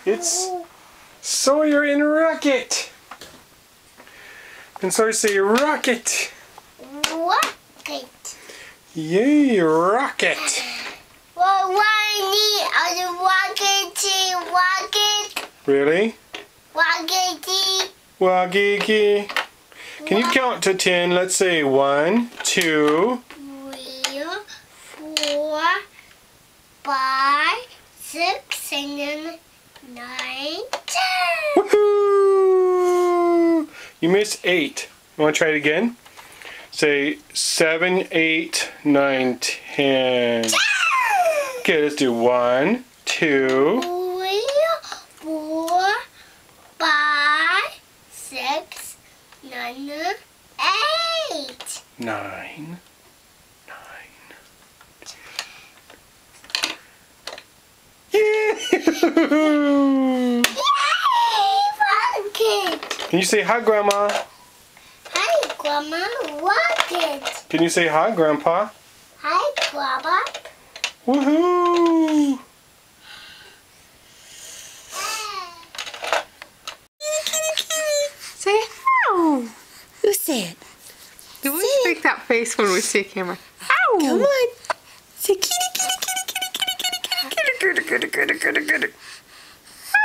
It's Sawyer and Rocket. And Sawyer say rocket. Rocket. Yay, rocket. Well, why need a rocket? Really? Rocket. Wagiki. Can you count to 10? Let's say 1, 2, 3, 4, 5, 6, 7, 9, 10. Woohoo! You missed 8. You want to try it again? Say 7, 8, 9, 10. Okay, let's do 1, 2, 3, 4, 5, 6, 9, 8. 9. Yeah! Rocket. Can you say hi, Grandma? Hi, Grandma. Rocket. Can you say hi, Grandpa? Hi, Grandma. Woohoo! Say ow. Who said? Do we make that face when we see a camera? Ow! Come on. Say kitty, kitty, kitty, kitty, kitty, kitty, kitty, kitty, kitty, kitty, kitty, kitty.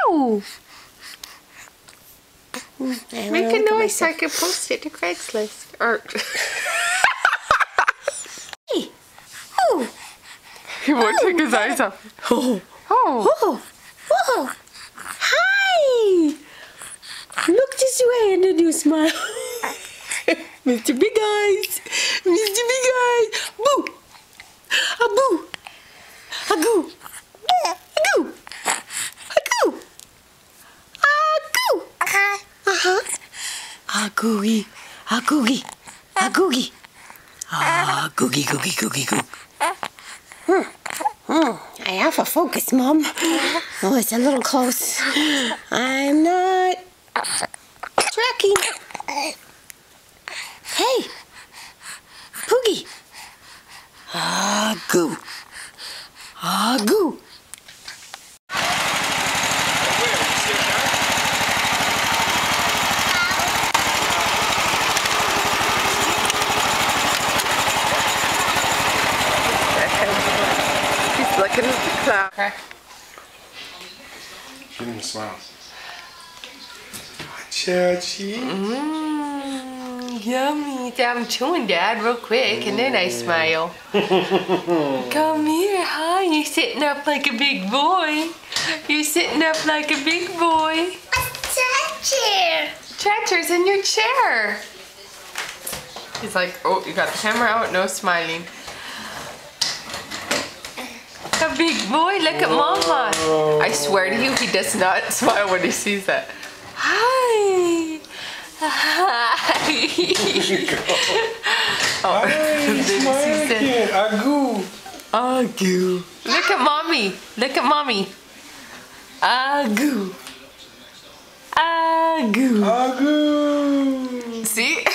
Ow! Make a noise so I can post it to Craigslist. Or Hey. Oh. he won't take his eyes off. Oh. Oh. Oh. Oh. Hi. Look this way and then you smile. Mr. Big Eyes. Mr. Big Eyes. Boo. A boo. A goo. A goo. A goo. A goo. Uh-huh. A googie. A googie. A googie. Ah, googie, googie, googie, goo. I have a focus, Mom. Oh, it's a little close. I'm not tracking. Hey, Poogie. Ah, goo. Ah, goo. He's looking at the cloud. Okay. Give him a smile. Chachi. Yummy. I'm chewing, Dad, real quick, and then I smile. Come here, hi. You're sitting up like a big boy. You're sitting up like a big boy. What's that chair? Chatter's in your chair. He's like, oh, you got the camera out? No smiling. A big boy, look at Mama. I swear to you, he does not smile when he sees that. Hi. Hi. Oh, Smile again. Agoo. Agoo. Look at Mommy. Look at Mommy. Agoo. Agoo. Agoo. See?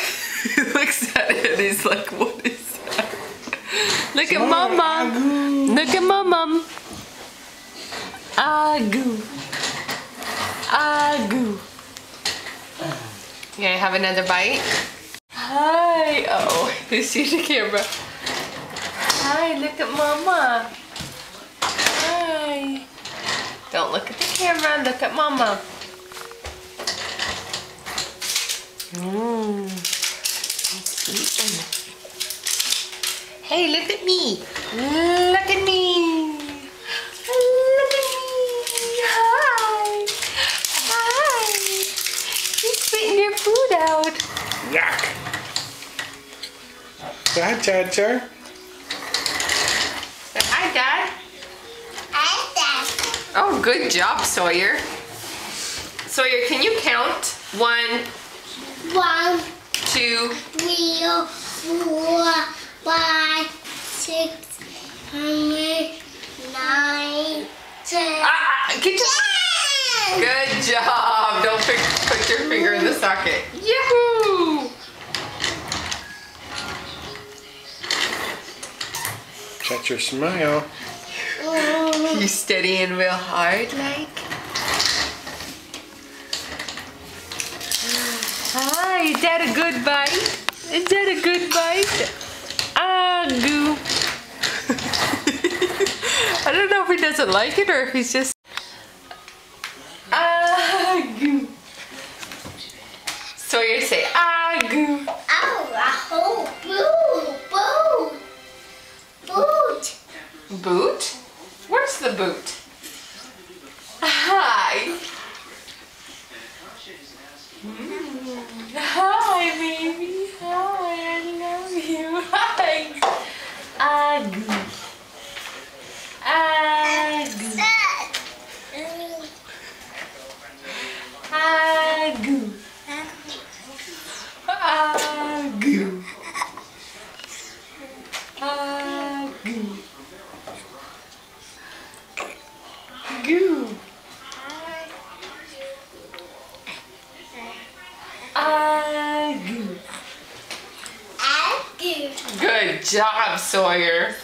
He looks at it and he's like, what is that? Look at Mama. Look at Mama. Agoo. Agoo. You gonna have another bite? Hi. Oh, you see the camera. Hi, look at Mama. Hi. Don't look at the camera, look at Mama. Mmm. Hey, look at me. Look at me. Look at me. Hi. Hi. You're spitting your food out. Yuck. Hi, Chatter. Hi, Dad. Hi, Dad. Oh, good job, Sawyer. Sawyer, can you count? 1, 1, 2, 3, 4, 5, 6, 7, 9, 10. get your... Good job. Don't put your finger in the socket. Yahoo! Catch your smile. You steadying real hard, like? Hi, is that a good bite? Is that a good bite? Ah, goo. I don't know if he doesn't like it or if he's just... Ah, goo. Sawyer, say ah, goo. Oh, boot. Boot? Where's the boot? Hi. Hi, baby. Hi, I love you. Hi. Agoo. Agoo. Agoo. Agoo. Agoo. Goo. Agoo. Good job, Sawyer.